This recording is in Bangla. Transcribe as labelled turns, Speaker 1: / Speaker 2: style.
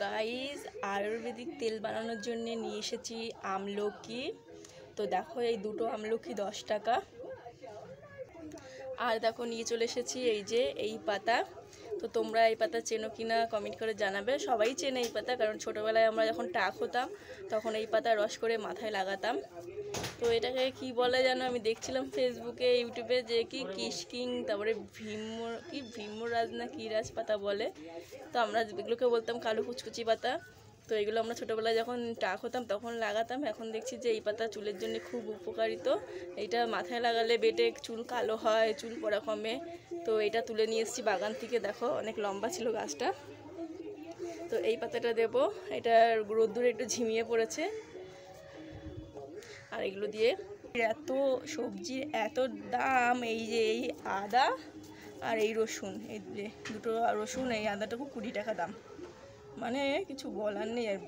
Speaker 1: গাইস, আয়ুর্বেদিক তেল বানানোর জন্য নিয়ে এসেছি আমলকি। তো দেখো এই দুটো আমলকি 10 টাকা। আর দেখো নিয়ে চলে এসেছি এই যে এই পাতা। তো তোমরা এই পাতা চেনো কিনা কমেন্ট করে জানাবে। সবাই চেনে এই পাতা, কারণ ছোটোবেলায় আমরা যখন টাক হতাম তখন এই পাতা রস করে মাথায় লাগাতাম। তো এটাকে কি বলে যেন, আমি দেখছিলাম ফেসবুকে ইউটিউবে যে কি কিশকিং, তারপরে ভীমরাজ না কি রাজ পাতা বলে। তো আমরা এগুলোকে বলতাম কালো কুচকুচি পাতা। তো এগুলো আমরা ছোটোবেলায় যখন টাক হতাম তখন লাগাতাম। এখন দেখছি যে এই পাতা চুলের জন্য খুব উপকারিত। এইটা মাথায় লাগালে বেটে চুল কালো হয়, চুল পড়া কমে। তো এটা তুলে নিয়ে এসেছি বাগান থেকে, দেখো অনেক লম্বা ছিল গাছটা। তো এই পাতাটা দেবো, এটা রোদ্দুরে একটু ঝিমিয়ে পড়েছে। আর এগুলো দিয়ে এত সবজির এত দাম, এই যে এই আদা আর এই রসুন, এই যে দুটো রসুন, এই আদাটাকে 20 টাকা দাম, মানে কিছু বলার নেই আর।